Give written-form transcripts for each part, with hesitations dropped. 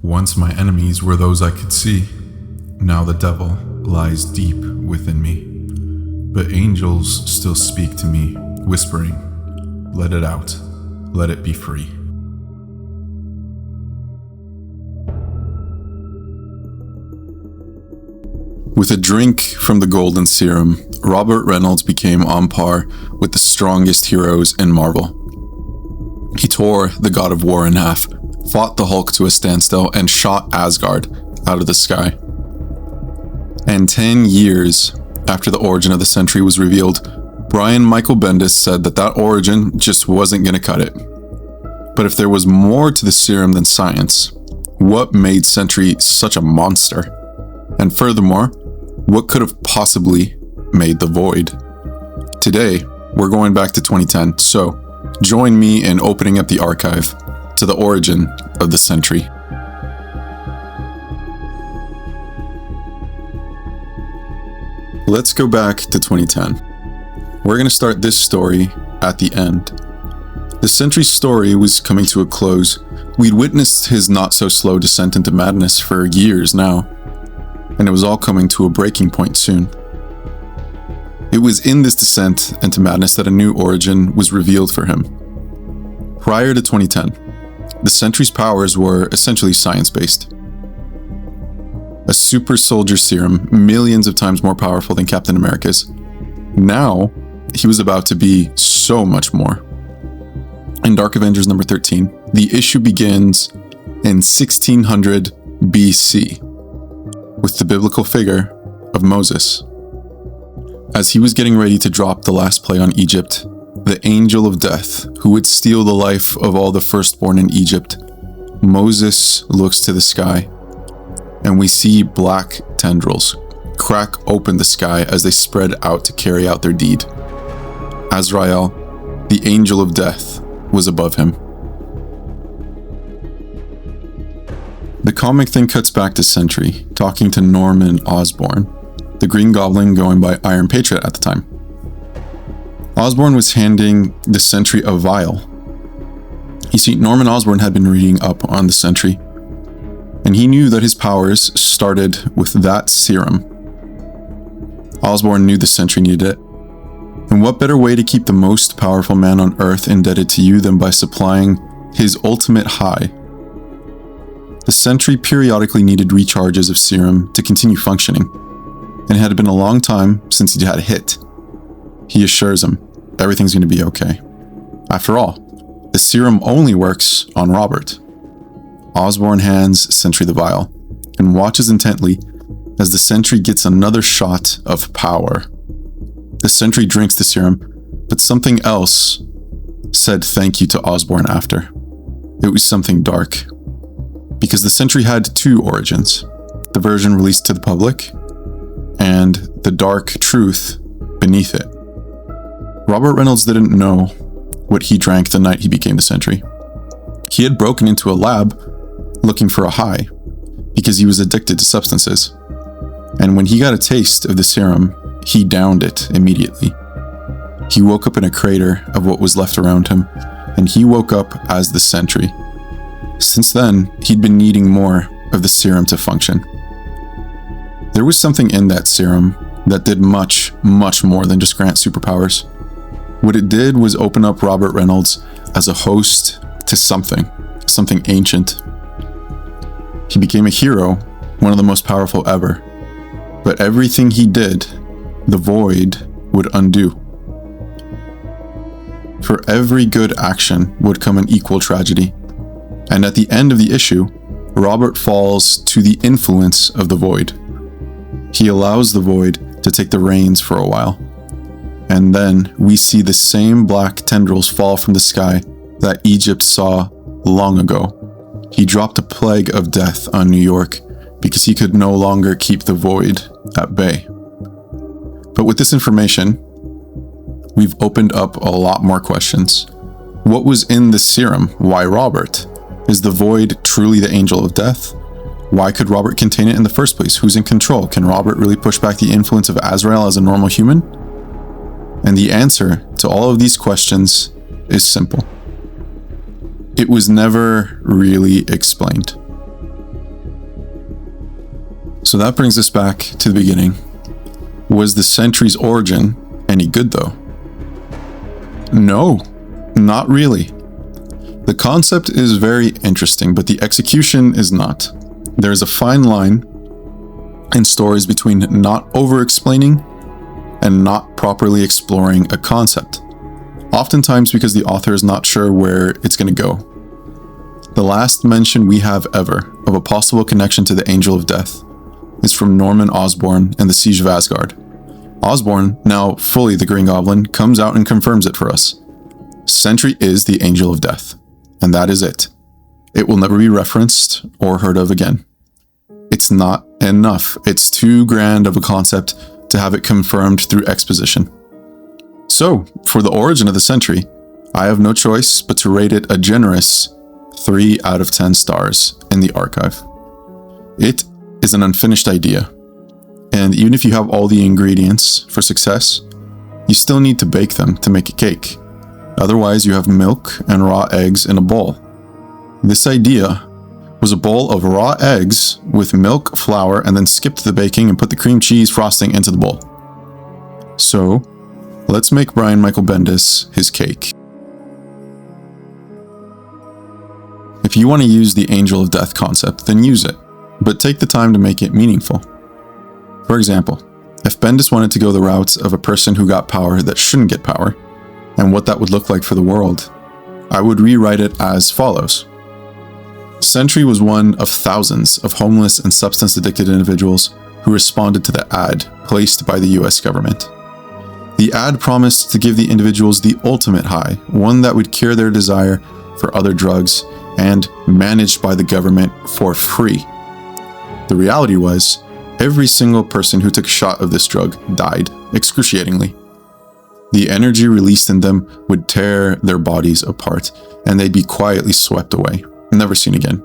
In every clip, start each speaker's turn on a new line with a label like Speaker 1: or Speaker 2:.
Speaker 1: Once my enemies were those I could see. Now the devil lies deep within me. But angels still speak to me, whispering, "Let it out. Let it be free." With a drink from the golden serum, Robert Reynolds became on par with the strongest heroes in Marvel. He tore the God of War in half, fought the Hulk to a standstill, and shot Asgard out of the sky. And 10 years after the origin of the Sentry was revealed, Brian Michael Bendis said that origin just wasn't going to cut it. But if there was more to the serum than science, what made Sentry such a monster? And furthermore, what could have possibly made the Void? Today, we're going back to 2010, so join me in opening up the archive to the origin of the Sentry. Let's go back to 2010. We're going to start this story at the end. The Sentry's story was coming to a close. We'd witnessed his not-so-slow descent into madness for years now, and it was all coming to a breaking point soon. It was in this descent into madness that a new origin was revealed for him. Prior to 2010, the Sentry's powers were essentially science-based. A super soldier serum, millions of times more powerful than Captain America's. Now, he was about to be so much more. In Dark Avengers number 13, the issue begins in 1600 BC with the biblical figure of Moses. As he was getting ready to drop the last plague on Egypt, the angel of death, who would steal the life of all the firstborn in Egypt, Moses looks to the sky, and we see black tendrils crack open the sky as they spread out to carry out their deed. Azrael, the angel of death, was above him. The comic then cuts back to Sentry, talking to Norman Osborn, the Green Goblin going by Iron Patriot at the time. Osborn was handing the Sentry a vial. You see, Norman Osborn had been reading up on the Sentry, and he knew that his powers started with that serum. Osborn knew the Sentry needed it, and what better way to keep the most powerful man on Earth indebted to you than by supplying his ultimate high? The Sentry periodically needed recharges of serum to continue functioning, and it had been a long time since he'd had a hit. He assures him everything's going to be okay. After all, the serum only works on Robert. Osborn hands Sentry the vial and watches intently as the Sentry gets another shot of power. The Sentry drinks the serum, but something else said thank you to Osborn after. It was something dark. Because the Sentry had two origins, the version released to the public, and the dark truth beneath it. Robert Reynolds didn't know what he drank the night he became the Sentry. He had broken into a lab looking for a high, because he was addicted to substances. And when he got a taste of the serum, he downed it immediately. He woke up in a crater of what was left around him, and he woke up as the Sentry. Since then, he'd been needing more of the serum to function. There was something in that serum that did much, much more than just grant superpowers. What it did was open up Robert Reynolds as a host to something ancient. He became a hero, one of the most powerful ever. But everything he did, the Void would undo. For every good action would come an equal tragedy. And at the end of the issue, Robert falls to the influence of the Void. He allows the Void to take the reins for a while. And then we see the same black tendrils fall from the sky that Egypt saw long ago. He dropped a plague of death on New York because he could no longer keep the Void at bay. But with this information, we've opened up a lot more questions. What was in the serum? Why Robert? Is the Void truly the angel of death? Why could Robert contain it in the first place? Who's in control? Can Robert really push back the influence of Azrael as a normal human? And the answer to all of these questions is simple. It was never really explained. So that brings us back to the beginning. Was the Sentry's origin any good though? No, not really. The concept is very interesting, but the execution is not. There's a fine line in stories between not over-explaining and not properly exploring a concept. Oftentimes because the author is not sure where it's going to go. The last mention we have ever of a possible connection to the Angel of Death is from Norman Osborn and the Siege of Asgard. Osborn, now fully the Green Goblin, comes out and confirms it for us. Sentry is the Angel of Death, and that is it. It will never be referenced or heard of again. It's not enough. It's too grand of a concept to have it confirmed through exposition. So, for the origin of the Sentry, I have no choice but to rate it a generous 3 out of 10 stars in the archive. It is an unfinished idea, and even if you have all the ingredients for success, you still need to bake them to make a cake. Otherwise, you have milk and raw eggs in a bowl. This idea was a bowl of raw eggs with milk, flour, and then skipped the baking and put the cream cheese frosting into the bowl. So, let's make Brian Michael Bendis his cake. If you want to use the Angel of Death concept, then use it, but take the time to make it meaningful. For example, if Bendis wanted to go the route of a person who got power that shouldn't get power, and what that would look like for the world, I would rewrite it as follows. Sentry was one of thousands of homeless and substance-addicted individuals who responded to the ad placed by the US government. The ad promised to give the individuals the ultimate high, one that would cure their desire for other drugs and managed by the government for free. The reality was, every single person who took a shot of this drug died excruciatingly. The energy released in them would tear their bodies apart, and they'd be quietly swept away, never seen again.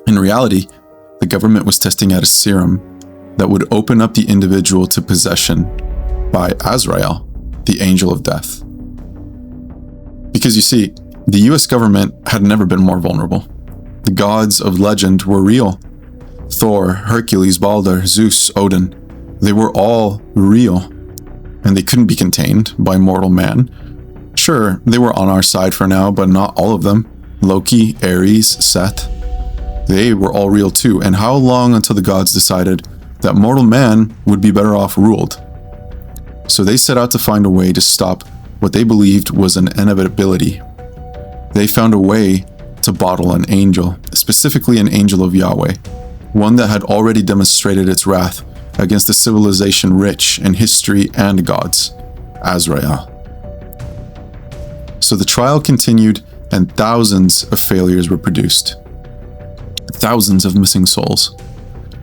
Speaker 1: In reality, the government was testing out a serum that would open up the individual to possession by Azrael, the Angel of Death. Because you see, the US government had never been more vulnerable. The gods of legend were real. Thor, Hercules, Balder, Zeus, Odin, they were all real. And they couldn't be contained by mortal man. Sure, they were on our side for now, but not all of them. Loki, Ares, Seth, they were all real too. And how long until the gods decided that mortal man would be better off ruled? So they set out to find a way to stop what they believed was an inevitability. They found a way to bottle an angel, specifically an angel of Yahweh, one that had already demonstrated its wrath against a civilization rich in history and gods, Azrael. So the trial continued and thousands of failures were produced. Thousands of missing souls.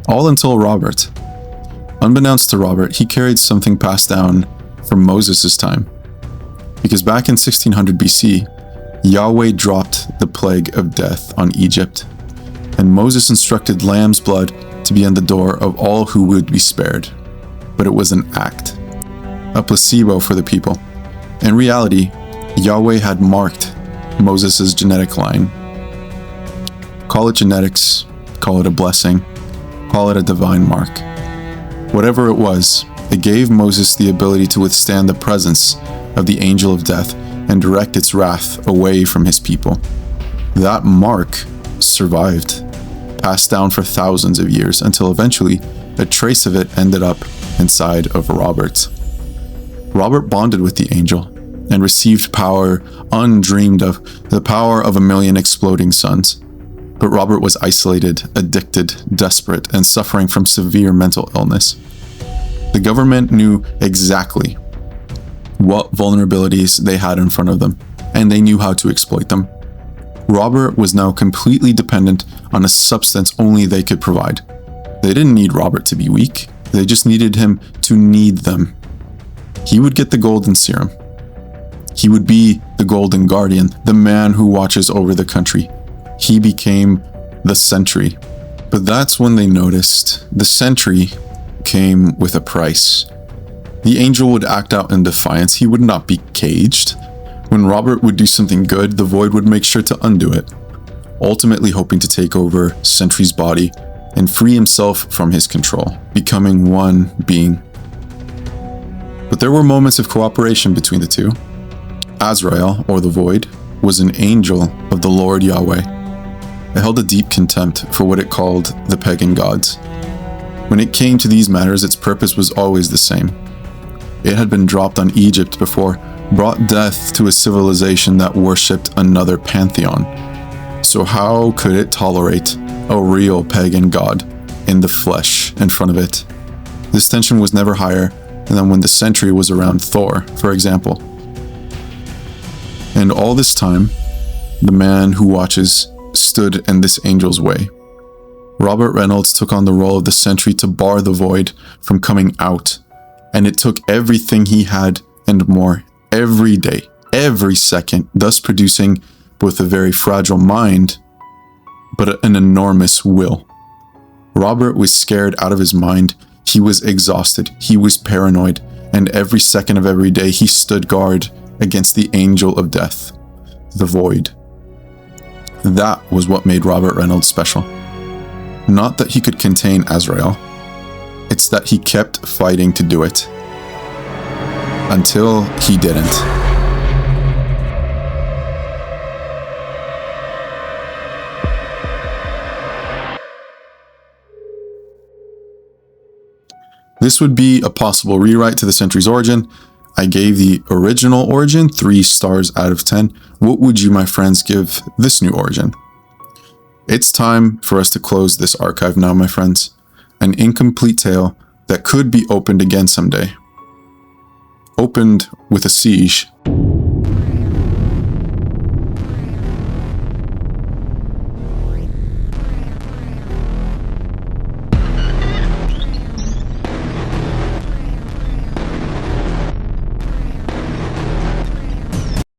Speaker 1: All until Robert. Unbeknownst to Robert, he carried something passed down from Moses' time. Because back in 1600 BC, Yahweh dropped the plague of death on Egypt, and Moses instructed lamb's blood to be on the door of all who would be spared. But it was an act, a placebo for the people. In reality, Yahweh had marked Moses' genetic line. Call it genetics, call it a blessing, call it a divine mark. Whatever it was, it gave Moses the ability to withstand the presence of the angel of death and direct its wrath away from his people. That mark survived, passed down for thousands of years, until eventually a trace of it ended up inside of Robert. Robert bonded with the angel and received power undreamed of, the power of 1,000,000 exploding suns. But Robert was isolated, addicted, desperate, and suffering from severe mental illness. The government knew exactly what vulnerabilities they had in front of them, and they knew how to exploit them. Robert was now completely dependent on a substance only they could provide. They didn't need Robert to be weak, they just needed him to need them. He would get the golden serum. He would be the golden guardian, the man who watches over the country. He became the Sentry. But that's when they noticed the Sentry came with a price. The angel would act out in defiance. He would not be caged. When Robert would do something good, the Void would make sure to undo it, ultimately hoping to take over Sentry's body and free himself from his control, becoming one being. But there were moments of cooperation between the two. Azrael, or the Void, was an angel of the Lord Yahweh. It held a deep contempt for what it called the pagan gods. When it came to these matters, its purpose was always the same. It had been dropped on Egypt before, brought death to a civilization that worshipped another pantheon. So how could it tolerate a real pagan god in the flesh in front of it? This tension was never higher than when the Sentry was around Thor, for example. And all this time, the man who watches stood in this angel's way. Robert Reynolds took on the role of the Sentry to bar the Void from coming out, and it took everything he had and more every day, every second, thus producing both a very fragile mind, but an enormous will. Robert was scared out of his mind, he was exhausted, he was paranoid, and every second of every day he stood guard against the angel of death, the Void. That was what made Robert Reynolds special. Not that he could contain Azrael, it's that he kept fighting to do it. Until he didn't. This would be a possible rewrite to the Sentry's origin. I gave the original origin 3 stars out of 10. What would you, my friends, give this new origin? It's time for us to close this archive now, my friends. An incomplete tale that could be opened again someday. Opened with a siege.